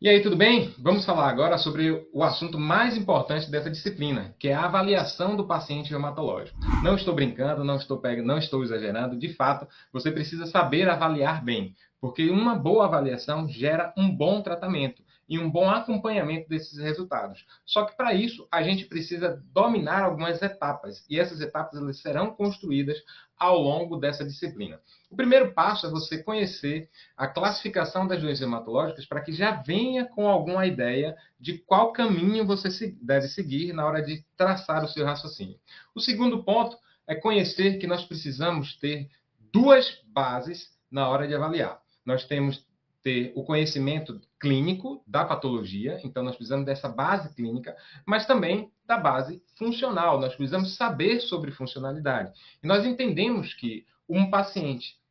E aí, tudo bem? Vamos falar agora sobre o assunto mais importante dessa disciplina, que é a avaliação do paciente reumatológico. Não estou brincando, não estou exagerando. De fato, você precisa saber avaliar bem, porque uma boa avaliação gera um bom tratamento e um bom acompanhamento desses resultados. Só que para isso, a gente precisa dominar algumas etapas, e essas etapas elas serão construídas ao longo dessa disciplina. O primeiro passo é você conhecer a classificação das doenças hematológicas para que já venha com alguma ideia de qual caminho você deve seguir na hora de traçar o seu raciocínio. O segundo ponto é conhecer que nós precisamos ter duas bases na hora de avaliar. Nós temos que ter o conhecimento clínico da patologia, então nós precisamos dessa base clínica, mas também da base funcional. Nós precisamos saber sobre funcionalidade. E nós entendemos que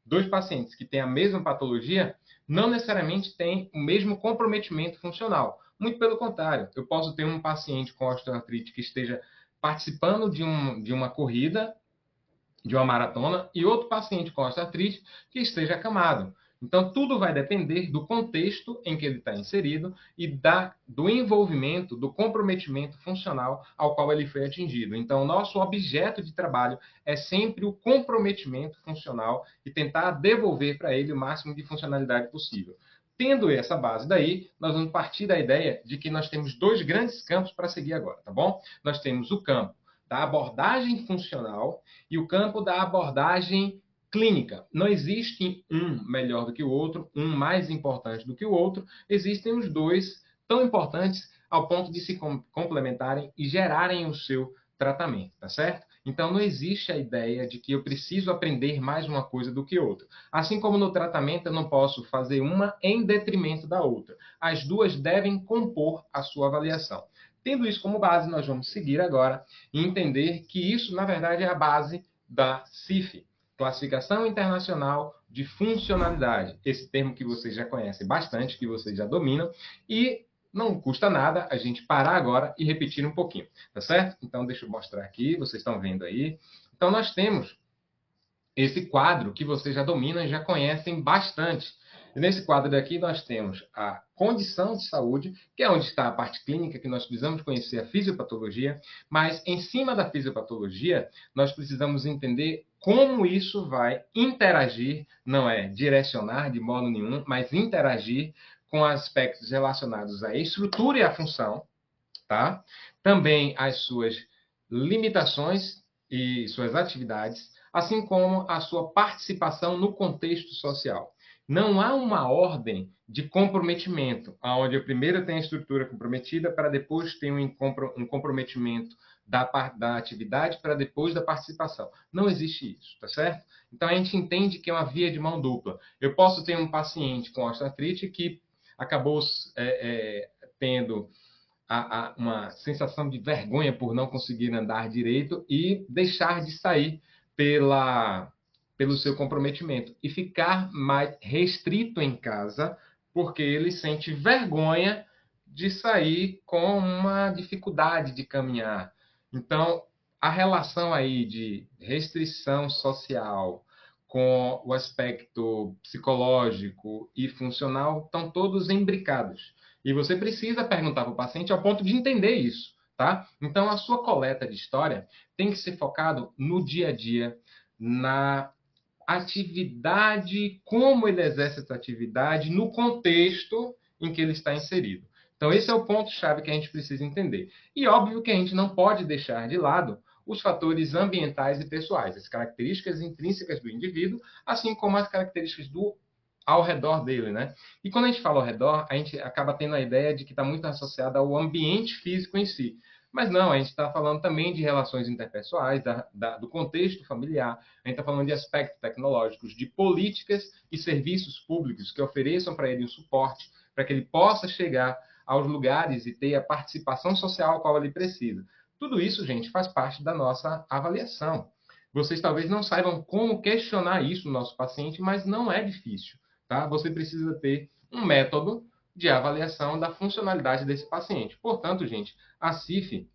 dois pacientes que têm a mesma patologia, não necessariamente têm o mesmo comprometimento funcional. Muito pelo contrário, eu posso ter um paciente com osteoartrite que esteja participando de uma corrida, de uma maratona, e outro paciente com osteoartrite que esteja acamado. Então, tudo vai depender do contexto em que ele está inserido e do envolvimento, do comprometimento funcional ao qual ele foi atingido. Então, o nosso objeto de trabalho é sempre o comprometimento funcional e tentar devolver para ele o máximo de funcionalidade possível. Tendo essa base daí, nós vamos partir da ideia de que nós temos dois grandes campos para seguir agora, tá bom? Nós temos o campo da abordagem funcional e o campo da abordagem clínica. Não existe um melhor do que o outro, um mais importante do que o outro. Existem os dois tão importantes ao ponto de se complementarem e gerarem o seu tratamento, tá certo? Então não existe a ideia de que eu preciso aprender mais uma coisa do que outra. Assim como no tratamento eu não posso fazer uma em detrimento da outra. As duas devem compor a sua avaliação. Tendo isso como base, nós vamos seguir agora e entender que isso, na verdade, é a base da CIF, Classificação Internacional de Funcionalidade. Esse termo que vocês já conhecem bastante, que vocês já dominam, e não custa nada a gente parar agora e repetir um pouquinho, tá certo? Então, deixa eu mostrar aqui, vocês estão vendo aí. Então, nós temos esse quadro que vocês já dominam e já conhecem bastante. E nesse quadro daqui nós temos a condição de saúde, que é onde está a parte clínica, que nós precisamos conhecer a fisiopatologia, mas em cima da fisiopatologia, nós precisamos entender como isso vai interagir, não é direcionar de modo nenhum, mas interagir com aspectos relacionados à estrutura e à função, tá? Também as suas limitações e suas atividades, assim como a sua participação no contexto social. Não há uma ordem de comprometimento, onde eu primeiro tenho a estrutura comprometida para depois ter um comprometimento da atividade para depois da participação. Não existe isso, tá certo? Então a gente entende que é uma via de mão dupla. Eu posso ter um paciente com osteoartrite que acabou tendo uma sensação de vergonha por não conseguir andar direito e deixar de sair pelo seu comprometimento e ficar mais restrito em casa porque ele sente vergonha de sair com uma dificuldade de caminhar. Então, a relação aí de restrição social com o aspecto psicológico e funcional estão todos imbricados. E você precisa perguntar para o paciente ao ponto de entender isso, tá? Então, a sua coleta de história tem que ser focado no dia a dia, na atividade, como ele exerce essa atividade, no contexto em que ele está inserido. Então, esse é o ponto-chave que a gente precisa entender. E óbvio que a gente não pode deixar de lado os fatores ambientais e pessoais, as características intrínsecas do indivíduo, assim como as características do ao redor dele, né? E quando a gente fala ao redor, a gente acaba tendo a ideia de que está muito associada ao ambiente físico em si. Mas não, a gente está falando também de relações interpessoais, do contexto familiar, a gente está falando de aspectos tecnológicos, de políticas e serviços públicos que ofereçam para ele um suporte, para que ele possa chegar aos lugares e ter a participação social a qual ele precisa. Tudo isso, gente, faz parte da nossa avaliação. Vocês talvez não saibam como questionar isso no nosso paciente, mas não é difícil, tá? Você precisa ter um método de avaliação da funcionalidade desse paciente. Portanto, gente, a CIF,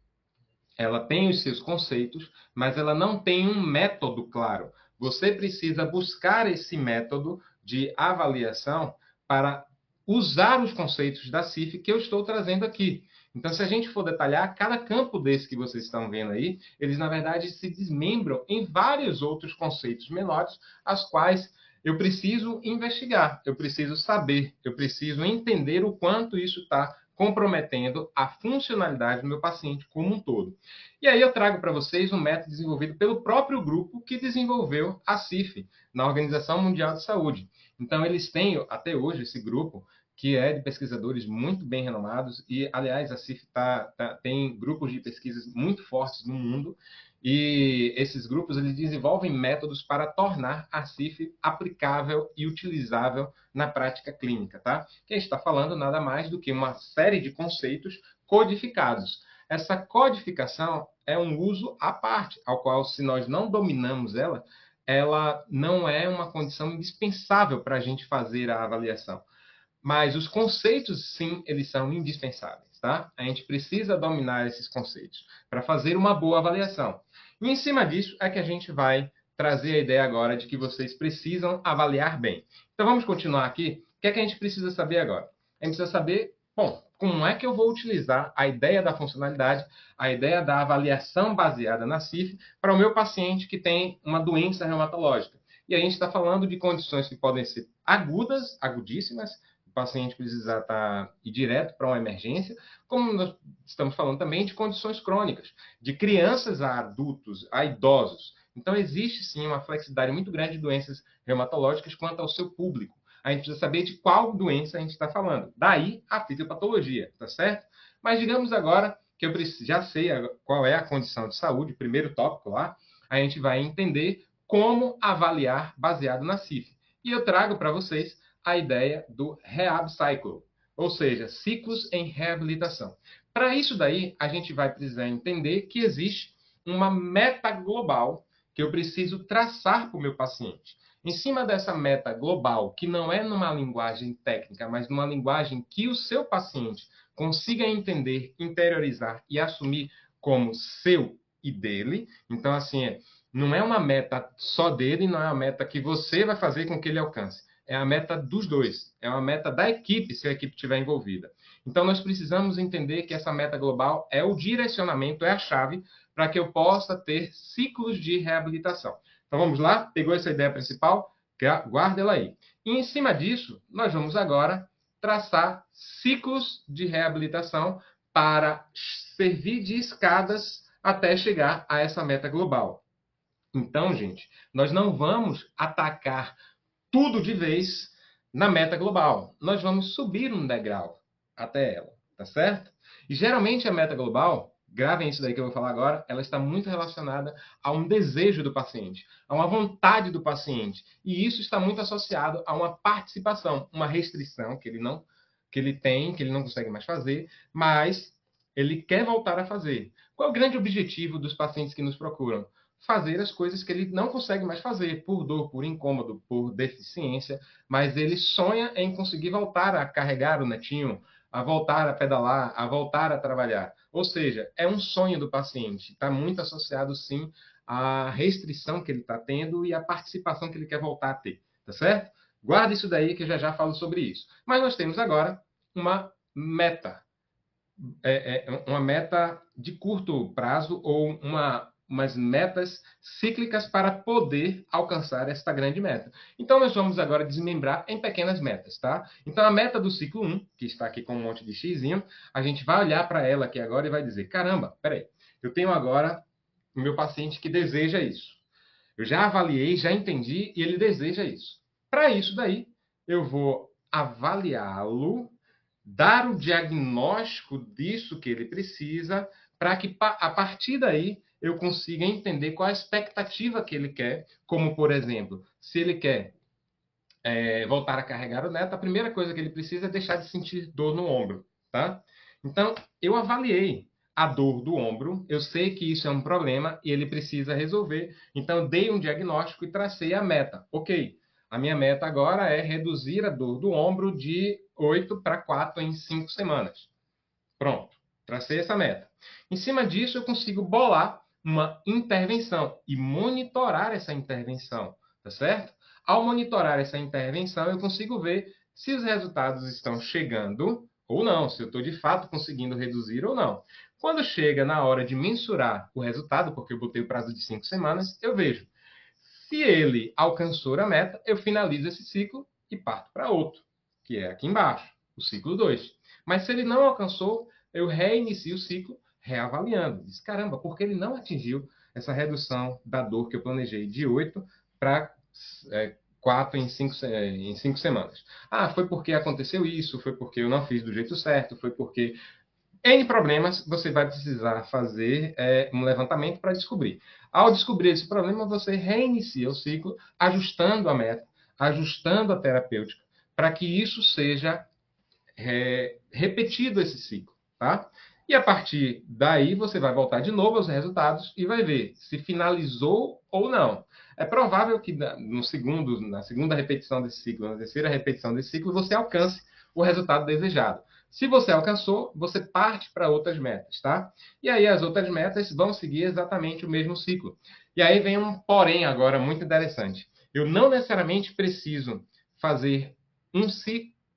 ela tem os seus conceitos, mas ela não tem um método claro. Você precisa buscar esse método de avaliação para usar os conceitos da CIF que eu estou trazendo aqui. Então, se a gente for detalhar, cada campo desse que vocês estão vendo aí, eles, na verdade, se desmembram em vários outros conceitos menores, as quais eu preciso investigar, eu preciso saber, eu preciso entender o quanto isso está comprometendo a funcionalidade do meu paciente como um todo. E aí eu trago para vocês um método desenvolvido pelo próprio grupo que desenvolveu a CIF, na Organização Mundial de Saúde. Então, eles têm, até hoje, esse grupo, que é de pesquisadores muito bem renomados, e, aliás, a CIF tem grupos de pesquisas muito fortes no mundo, e esses grupos eles desenvolvem métodos para tornar a CIF aplicável e utilizável na prática clínica, tá? Que a gente está falando nada mais do que uma série de conceitos codificados. Essa codificação é um uso à parte, ao qual, se nós não dominamos ela, ela não é uma condição indispensável para a gente fazer a avaliação. Mas os conceitos, sim, eles são indispensáveis, tá? A gente precisa dominar esses conceitos para fazer uma boa avaliação. E em cima disso é que a gente vai trazer a ideia agora de que vocês precisam avaliar bem. Então vamos continuar aqui. O que é que a gente precisa saber agora? A gente precisa saber, bom, como é que eu vou utilizar a ideia da funcionalidade, a ideia da avaliação baseada na CIF para o meu paciente que tem uma doença reumatológica. E a gente está falando de condições que podem ser agudas, agudíssimas, o paciente precisar ir direto para uma emergência, como nós estamos falando também de condições crônicas, de crianças a adultos, a idosos. Então, existe sim uma flexibilidade muito grande de doenças reumatológicas quanto ao seu público. A gente precisa saber de qual doença a gente está falando. Daí a fisiopatologia, tá certo? Mas digamos agora que eu já sei qual é a condição de saúde, primeiro tópico lá, a gente vai entender como avaliar baseado na CIF. E eu trago para vocês a ideia do Rehab Cycle, ou seja, ciclos em reabilitação. Para isso daí, a gente vai precisar entender que existe uma meta global que eu preciso traçar para o meu paciente. Em cima dessa meta global, que não é numa linguagem técnica, mas numa linguagem que o seu paciente consiga entender, interiorizar e assumir como seu e dele. Então, assim, não é uma meta só dele, não é uma meta que você vai fazer com que ele alcance. É a meta dos dois, é uma meta da equipe, se a equipe estiver envolvida. Então, nós precisamos entender que essa meta global é o direcionamento, é a chave para que eu possa ter ciclos de reabilitação. Então, vamos lá? Pegou essa ideia principal? Guarda ela aí. E, em cima disso, nós vamos agora traçar ciclos de reabilitação para servir de escadas até chegar a essa meta global. Então, gente, nós não vamos atacar tudo de vez na meta global. Nós vamos subir um degrau até ela, tá certo? E geralmente a meta global, gravem isso daí que eu vou falar agora, ela está muito relacionada a um desejo do paciente, a uma vontade do paciente. E isso está muito associado a uma participação, uma restrição que ele tem, que ele não consegue mais fazer, mas ele quer voltar a fazer. Qual é o grande objetivo dos pacientes que nos procuram? Fazer as coisas que ele não consegue mais fazer, por dor, por incômodo, por deficiência, mas ele sonha em conseguir voltar a carregar o netinho, a voltar a pedalar, a voltar a trabalhar. Ou seja, é um sonho do paciente, está muito associado, sim, à restrição que ele está tendo e à participação que ele quer voltar a ter, tá certo? Guarda isso daí que eu já falo sobre isso. Mas nós temos agora uma meta. Uma meta de curto prazo ou umas metas cíclicas para poder alcançar esta grande meta. Então, nós vamos agora desmembrar em pequenas metas, tá? Então, a meta do ciclo 1, que está aqui com um monte de xizinho, a gente vai olhar para ela aqui agora e vai dizer, caramba, peraí, eu tenho agora o meu paciente que deseja isso. Eu já avaliei, já entendi e ele deseja isso. Para isso daí, eu vou avaliá-lo, dar o diagnóstico disso que ele precisa, para que a partir daí eu consiga entender qual a expectativa que ele quer, como, por exemplo, se ele quer voltar a carregar o neto, a primeira coisa que ele precisa é deixar de sentir dor no ombro, tá? Então, eu avaliei a dor do ombro, eu sei que isso é um problema e ele precisa resolver, então eu dei um diagnóstico e tracei a meta. Ok, a minha meta agora é reduzir a dor do ombro de 8 para 4 em 5 semanas. Pronto, tracei essa meta. Em cima disso, eu consigo bolar uma intervenção e monitorar essa intervenção, tá certo? Ao monitorar essa intervenção, eu consigo ver se os resultados estão chegando ou não, se eu estou de fato conseguindo reduzir ou não. Quando chega na hora de mensurar o resultado, porque eu botei o prazo de 5 semanas, eu vejo. Se ele alcançou a meta, eu finalizo esse ciclo e parto para outro, que é aqui embaixo, o ciclo 2. Mas se ele não alcançou, eu reinicio o ciclo reavaliando. Diz, caramba, porque ele não atingiu essa redução da dor que eu planejei de 8 para 4 em 5 semanas. Ah, foi porque aconteceu isso, foi porque eu não fiz do jeito certo, foi porque N problemas você vai precisar fazer um levantamento para descobrir. Ao descobrir esse problema, você reinicia o ciclo, ajustando a meta, ajustando a terapêutica, para que isso seja repetido esse ciclo, tá? E a partir daí você vai voltar de novo aos resultados e vai ver se finalizou ou não. É provável que na segunda repetição desse ciclo, na terceira repetição desse ciclo, você alcance o resultado desejado. Se você alcançou, você parte para outras metas, tá? E aí as outras metas vão seguir exatamente o mesmo ciclo. E aí vem um porém agora muito interessante. Eu não necessariamente preciso fazer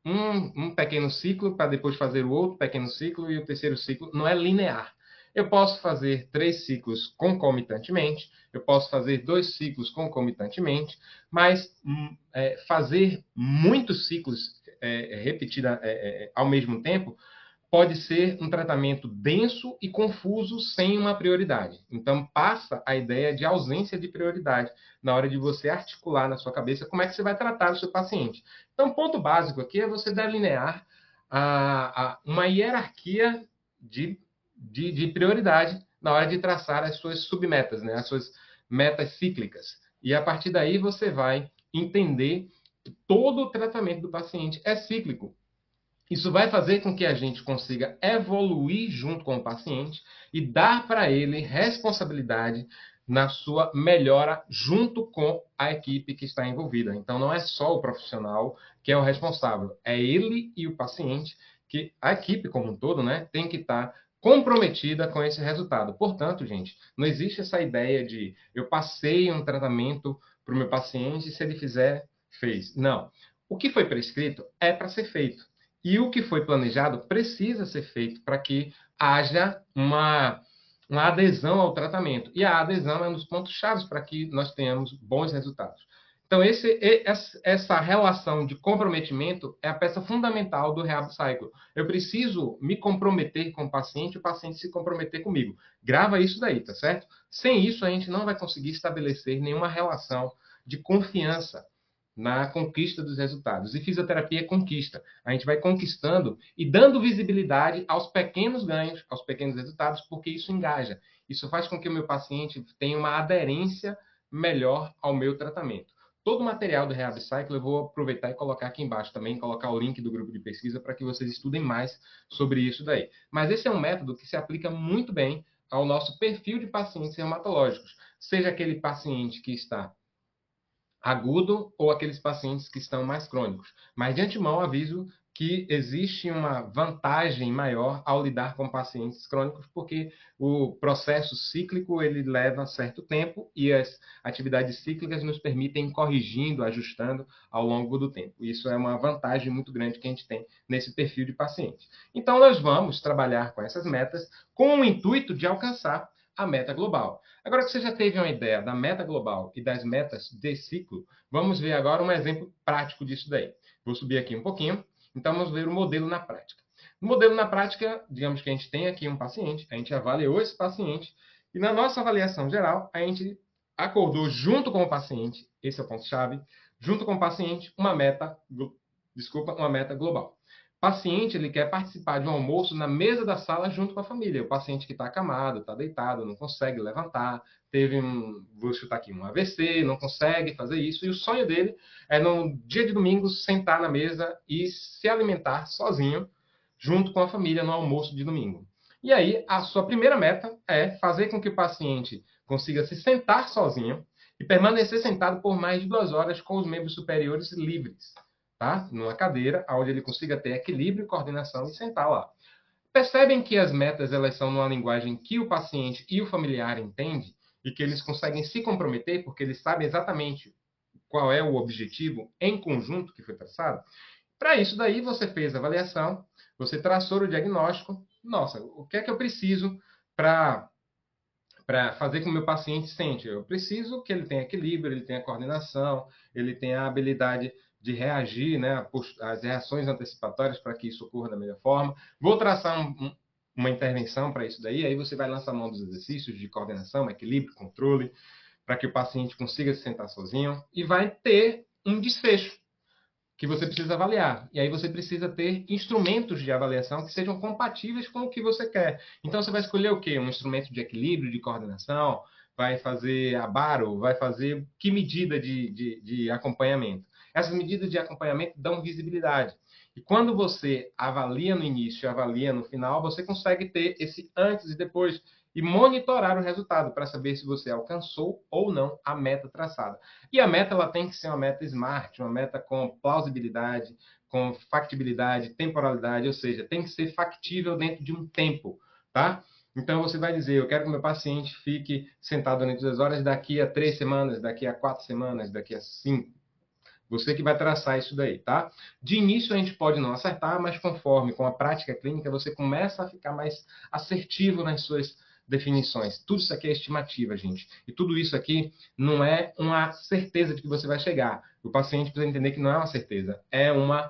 um pequeno ciclo para depois fazer o outro pequeno ciclo e o terceiro ciclo. Não é linear. Eu posso fazer 3 ciclos concomitantemente, eu posso fazer 2 ciclos concomitantemente, mas fazer muitos ciclos repetidos ao mesmo tempo pode ser um tratamento denso e confuso sem uma prioridade. Então, passa a ideia de ausência de prioridade na hora de você articular na sua cabeça como é que você vai tratar o seu paciente. Então, o ponto básico aqui é você delinear uma hierarquia de prioridade na hora de traçar as suas submetas, né? As suas metas cíclicas. E a partir daí você vai entender que todo o tratamento do paciente é cíclico. Isso vai fazer com que a gente consiga evoluir junto com o paciente e dar para ele responsabilidade na sua melhora junto com a equipe que está envolvida. Então, não é só o profissional que é o responsável, é ele e o paciente, que a equipe como um todo, né, tem que estar comprometida com esse resultado. Portanto, gente, não existe essa ideia de eu passei um tratamento para o meu paciente e se ele fizer, fez. Não. O que foi prescrito é para ser feito. E o que foi planejado precisa ser feito para que haja uma adesão ao tratamento. E a adesão é um dos pontos chaves para que nós tenhamos bons resultados. Então, essa relação de comprometimento é a peça fundamental do Rehab Cycle. Eu preciso me comprometer com o paciente se comprometer comigo. Grava isso daí, tá certo? Sem isso, a gente não vai conseguir estabelecer nenhuma relação de confiança na conquista dos resultados. E fisioterapia é conquista. A gente vai conquistando e dando visibilidade aos pequenos ganhos, aos pequenos resultados, porque isso engaja. Isso faz com que o meu paciente tenha uma aderência melhor ao meu tratamento. Todo o material do Rehab Cycle eu vou aproveitar e colocar aqui embaixo também, colocar o link do grupo de pesquisa para que vocês estudem mais sobre isso daí. Mas esse é um método que se aplica muito bem ao nosso perfil de pacientes reumatológicos. Seja aquele paciente que está agudo ou aqueles pacientes que estão mais crônicos. Mas, de antemão, aviso que existe uma vantagem maior ao lidar com pacientes crônicos, porque o processo cíclico ele leva certo tempo e as atividades cíclicas nos permitem ir corrigindo, ajustando ao longo do tempo. Isso é uma vantagem muito grande que a gente tem nesse perfil de paciente. Então, nós vamos trabalhar com essas metas com o intuito de alcançar a meta global. Agora que você já teve uma ideia da meta global e das metas de ciclo, vamos ver agora um exemplo prático disso daí. Vou subir aqui um pouquinho, então vamos ver o modelo na prática. No modelo na prática, digamos que a gente tem aqui um paciente, a gente avaliou esse paciente, e na nossa avaliação geral, a gente acordou junto com o paciente, esse é o ponto-chave, junto com o paciente, uma meta global. O paciente ele quer participar de um almoço na mesa da sala junto com a família. O paciente que está acamado, está deitado, não consegue levantar, vou chutar aqui, um AVC, não consegue fazer isso. E o sonho dele é, no dia de domingo, sentar na mesa e se alimentar sozinho, junto com a família, no almoço de domingo. E aí, a sua primeira meta é fazer com que o paciente consiga se sentar sozinho e permanecer sentado por mais de 2 horas com os membros superiores livres. Tá? Numa cadeira, onde ele consiga ter equilíbrio, coordenação e sentar lá. Percebem que as metas elas são numa linguagem que o paciente e o familiar entendem e que eles conseguem se comprometer porque eles sabem exatamente qual é o objetivo em conjunto que foi traçado? Para isso daí, você fez a avaliação, você traçou o diagnóstico. Nossa, o que é que eu preciso para fazer com que o meu paciente sente? Eu preciso que ele tenha equilíbrio, ele tenha coordenação, ele tenha a habilidade de reagir, né, às reações antecipatórias para que isso ocorra da melhor forma. Vou traçar uma intervenção para isso daí, aí você vai lançar mão dos exercícios de coordenação, equilíbrio, controle, para que o paciente consiga se sentar sozinho e vai ter um desfecho que você precisa avaliar. E aí você precisa ter instrumentos de avaliação que sejam compatíveis com o que você quer. Então você vai escolher o quê? Um instrumento de equilíbrio, de coordenação, vai fazer a baro, vai fazer que medida de acompanhamento. Essas medidas de acompanhamento dão visibilidade. E quando você avalia no início e avalia no final, você consegue ter esse antes e depois e monitorar o resultado para saber se você alcançou ou não a meta traçada. E a meta ela tem que ser uma meta smart, uma meta com plausibilidade, com factibilidade, temporalidade, ou seja, tem que ser factível dentro de um tempo, tá? Então você vai dizer, eu quero que o meu paciente fique sentado durante 2 horas daqui a 3 semanas, daqui a 4 semanas, daqui a 5. Você que vai traçar isso daí, tá? De início a gente pode não acertar, mas conforme com a prática clínica você começa a ficar mais assertivo nas suas definições. Tudo isso aqui é estimativa, gente. E tudo isso aqui não é uma certeza de que você vai chegar. O paciente precisa entender que não é uma certeza, é uma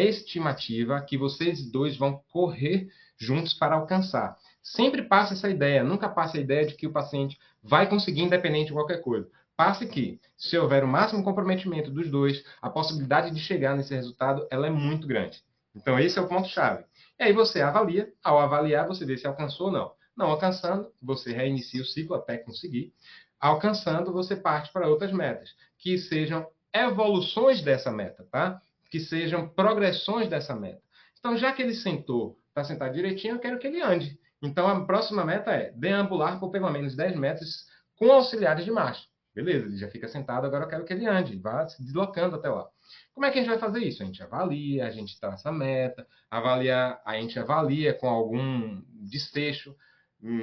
estimativa que vocês dois vão correr juntos para alcançar. Sempre passe essa ideia, nunca passe a ideia de que o paciente vai conseguir independente de qualquer coisa. Passe que, se houver o máximo comprometimento dos dois, a possibilidade de chegar nesse resultado ela é muito grande. Então, esse é o ponto-chave. E aí você avalia, ao avaliar, você vê se alcançou ou não. Não alcançando, você reinicia o ciclo até conseguir. Alcançando, você parte para outras metas, que sejam evoluções dessa meta, tá? Que sejam progressões dessa meta. Então, já que ele sentou, está sentado direitinho, eu quero que ele ande. Então, a próxima meta é deambular por pelo menos 10 metros com auxiliares de marcha. Beleza, ele já fica sentado, agora eu quero que ele ande, vá se deslocando até lá. Como é que a gente vai fazer isso? A gente avalia, a gente traça a meta, a gente avalia com algum desfecho.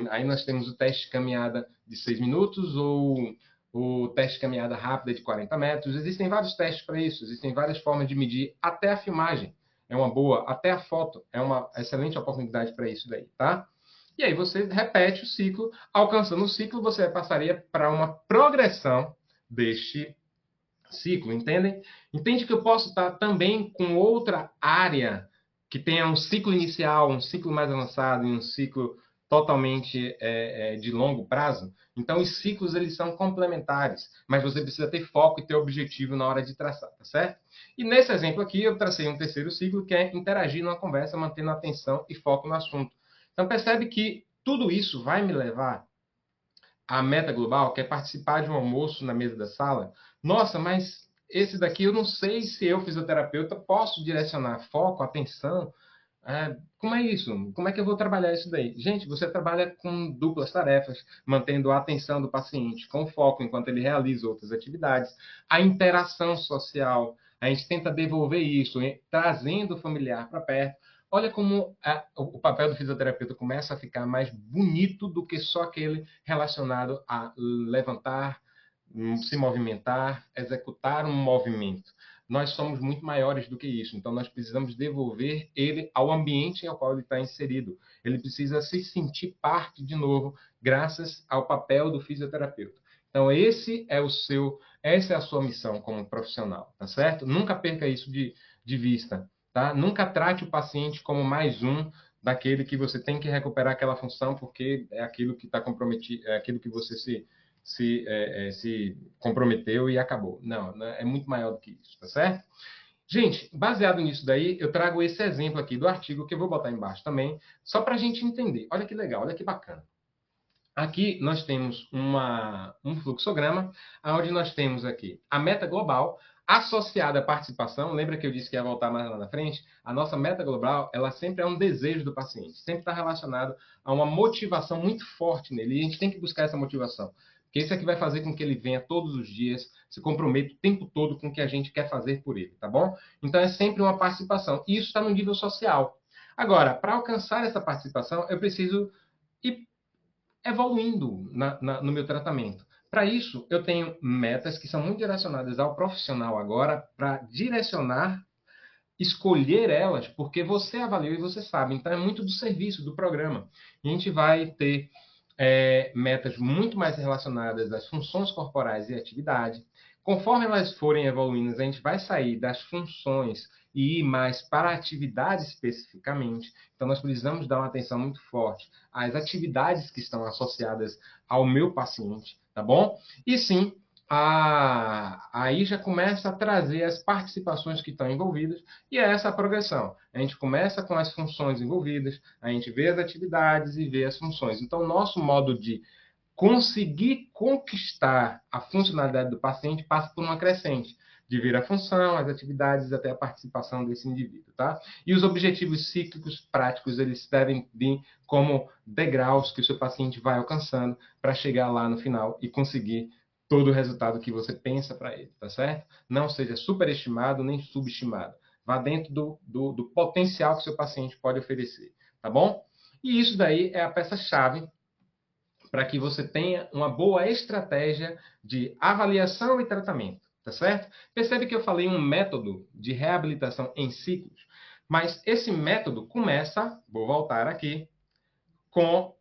Aí nós temos o teste de caminhada de 6 minutos ou o teste de caminhada rápida de 40 metros. Existem vários testes para isso, existem várias formas de medir, até a filmagem é uma boa, até a foto é uma excelente oportunidade para isso daí, tá? E aí você repete o ciclo, alcançando o ciclo, você passaria para uma progressão deste ciclo, entendem? Entende que eu posso estar também com outra área que tenha um ciclo inicial, um ciclo mais avançado e um ciclo totalmente de longo prazo? Então, os ciclos eles são complementares, mas você precisa ter foco e ter objetivo na hora de traçar, tá certo? E nesse exemplo aqui, eu tracei um terceiro ciclo, que é interagir numa conversa, mantendo atenção e foco no assunto. Então, percebe que tudo isso vai me levar à meta global, que é participar de um almoço na mesa da sala. Nossa, mas esse daqui eu não sei se eu, fisioterapeuta, posso direcionar foco, atenção. Como é isso? Como é que eu vou trabalhar isso daí? Gente, você trabalha com duplas tarefas, mantendo a atenção do paciente com foco enquanto ele realiza outras atividades. A interação social, a gente tenta devolver isso, trazendo o familiar para perto. Olha como o papel do fisioterapeuta começa a ficar mais bonito do que só aquele relacionado a levantar, se movimentar, executar um movimento. Nós somos muito maiores do que isso, então nós precisamos devolver ele ao ambiente ao qual ele está inserido. Ele precisa se sentir parte de novo, graças ao papel do fisioterapeuta. Então essa é a sua missão como profissional, tá certo? Nunca perca isso de vista, tá? Nunca trate o paciente como mais um daquele que você tem que recuperar aquela função porque é aquilo que está comprometido, é aquilo que você se comprometeu e acabou. Não, né? É muito maior do que isso, tá certo? Gente, baseado nisso daí, eu trago esse exemplo aqui do artigo que eu vou botar embaixo também, só para a gente entender. Olha que legal, olha que bacana. Aqui nós temos um fluxograma, onde nós temos aqui a meta global associada à participação. Lembra que eu disse que ia voltar mais lá na frente? A nossa meta global, ela sempre é um desejo do paciente, sempre está relacionado a uma motivação muito forte nele, e a gente tem que buscar essa motivação. Porque isso é que vai fazer com que ele venha todos os dias, se comprometa o tempo todo com o que a gente quer fazer por ele, tá bom? Então é sempre uma participação. E isso está no nível social. Agora, para alcançar essa participação, eu preciso ir evoluindo no meu tratamento. Para isso, eu tenho metas que são muito direcionadas ao profissional agora, para direcionar, escolher elas, porque você avaliou e você sabe. Então, é muito do serviço, do programa. E a gente vai ter metas muito mais relacionadas às funções corporais e atividade. Conforme elas forem evoluindo, a gente vai sair das funções e ir mais para a atividade especificamente. Então, nós precisamos dar uma atenção muito forte às atividades que estão associadas ao meu paciente, tá bom? E sim, aí já começa a trazer as participações que estão envolvidas, e é essa a progressão. A gente começa com as funções envolvidas, a gente vê as atividades e vê as funções. Então, o nosso modo de conseguir conquistar a funcionalidade do paciente passa por uma crescente, de ver a função, as atividades até a participação desse indivíduo, tá? E os objetivos cíclicos práticos, eles devem vir como degraus que o seu paciente vai alcançando para chegar lá no final e conseguir todo o resultado que você pensa para ele, tá certo? Não seja superestimado nem subestimado. Vá dentro do potencial que o seu paciente pode oferecer, tá bom? E isso daí é a peça-chave para que você tenha uma boa estratégia de avaliação e tratamento, tá certo? Percebe que eu falei um método de reabilitação em ciclos, mas esse método começa, vou voltar aqui, com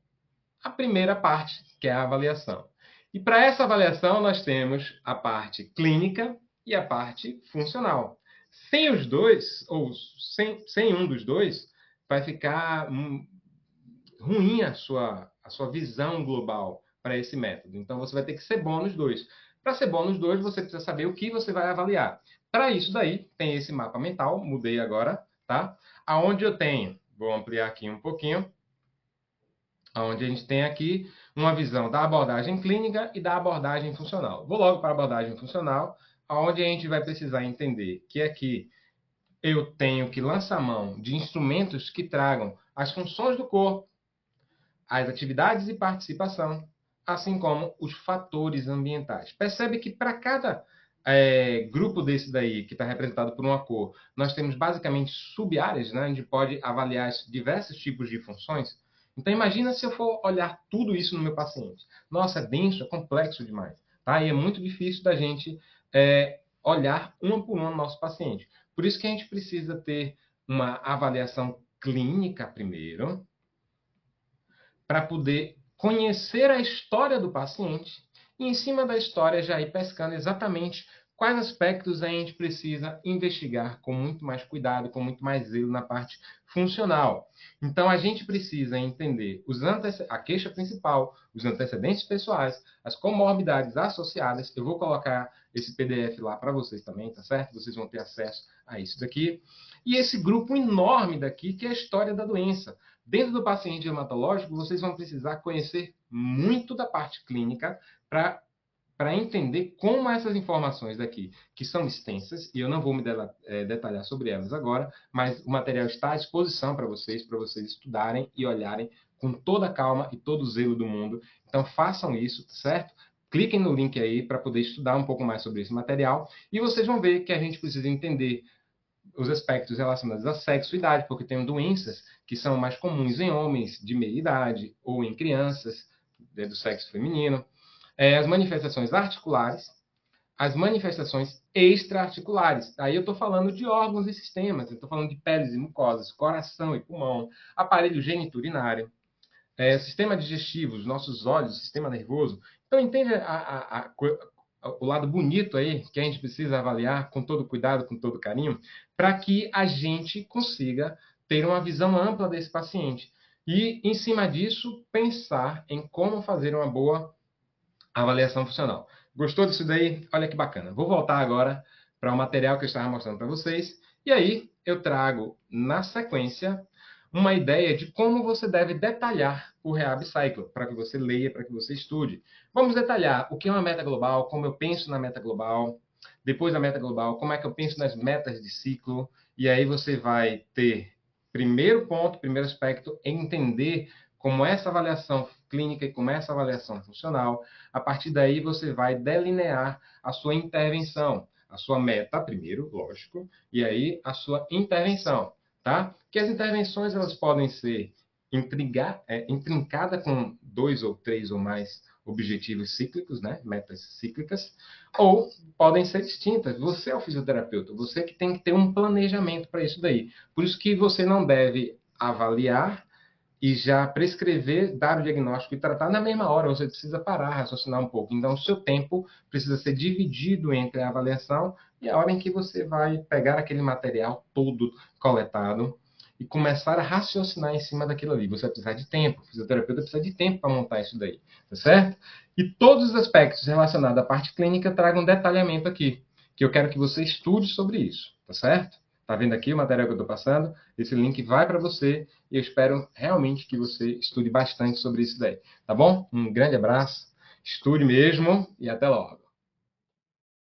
a primeira parte, que é a avaliação. E para essa avaliação nós temos a parte clínica e a parte funcional. Sem os dois, ou sem um dos dois, vai ficar ruim a sua visão global para esse método. Então, você vai ter que ser bom nos dois. Para ser bom nos dois, você precisa saber o que você vai avaliar. Para isso daí, tem esse mapa mental, mudei agora, tá? Aonde eu tenho, vou ampliar aqui um pouquinho, onde a gente tem aqui uma visão da abordagem clínica e da abordagem funcional. Vou logo para a abordagem funcional, onde a gente vai precisar entender que aqui eu tenho que lançar mão de instrumentos que tragam as funções do corpo, as atividades e participação, assim como os fatores ambientais. Percebe que para cada grupo desse daí, que está representado por uma cor, nós temos basicamente sub-áreas, né, onde pode avaliar diversos tipos de funções. Então, imagina se eu for olhar tudo isso no meu paciente. Nossa, é denso, é complexo demais. Tá? E é muito difícil da gente olhar uma por uma no nosso paciente. Por isso que a gente precisa ter uma avaliação clínica primeiro, para poder conhecer a história do paciente e, em cima da história, já ir pescando exatamente quais aspectos a gente precisa investigar com muito mais cuidado, com muito mais zelo na parte funcional. Então, a gente precisa entender a queixa principal, os antecedentes pessoais, as comorbidades associadas. Eu vou colocar esse PDF lá para vocês também, tá certo? Vocês vão ter acesso a isso daqui. E esse grupo enorme daqui, que é a história da doença. Dentro do paciente hematológico, vocês vão precisar conhecer muito da parte clínica para entender como essas informações daqui, que são extensas, e eu não vou me detalhar sobre elas agora, mas o material está à disposição para vocês estudarem e olharem com toda a calma e todo o zelo do mundo. Então, façam isso, certo? Cliquem no link aí para poder estudar um pouco mais sobre esse material, e vocês vão ver que a gente precisa entender os aspectos relacionados à sexo e idade, porque tem doenças que são mais comuns em homens de meia idade ou em crianças do sexo feminino. As manifestações articulares, as manifestações extra-articulares. Aí eu estou falando de órgãos e sistemas, eu estou falando de peles e mucosas, coração e pulmão, aparelho geniturinário, sistema digestivo, os nossos olhos, sistema nervoso. Então, entende o lado bonito aí que a gente precisa avaliar com todo cuidado, com todo carinho, para que a gente consiga ter uma visão ampla desse paciente. E, em cima disso, pensar em como fazer uma boa avaliação funcional. Gostou disso daí? Olha que bacana. Vou voltar agora para o material que eu estava mostrando para vocês. E aí, eu trago, na sequência, uma ideia de como você deve detalhar o Rehab Cycle, para que você leia, para que você estude. Vamos detalhar o que é uma meta global, como eu penso na meta global, depois da meta global, como é que eu penso nas metas de ciclo, e aí você vai ter, primeiro ponto, primeiro aspecto, entender como essa avaliação clínica e como essa avaliação funcional. A partir daí, você vai delinear a sua intervenção, a sua meta primeiro, lógico, e aí a sua intervenção. Tá? Que as intervenções elas podem ser intrincadas com 2 ou 3 ou mais objetivos cíclicos, né? Metas cíclicas, ou podem ser distintas. Você é o fisioterapeuta, você que tem que ter um planejamento para isso daí. Por isso que você não deve avaliar e já prescrever, dar o diagnóstico e tratar na mesma hora. Você precisa parar, raciocinar um pouco. Então, o seu tempo precisa ser dividido entre a avaliação e a hora em que você vai pegar aquele material todo coletado e começar a raciocinar em cima daquilo ali. Você vai precisar de tempo. O fisioterapeuta precisa de tempo para montar isso daí, tá certo? E todos os aspectos relacionados à parte clínica tragam um detalhamento aqui, que eu quero que você estude sobre isso, tá certo? Tá vendo aqui o material que eu estou passando? Esse link vai para você e eu espero realmente que você estude bastante sobre isso daí, tá bom? Um grande abraço, estude mesmo e até logo.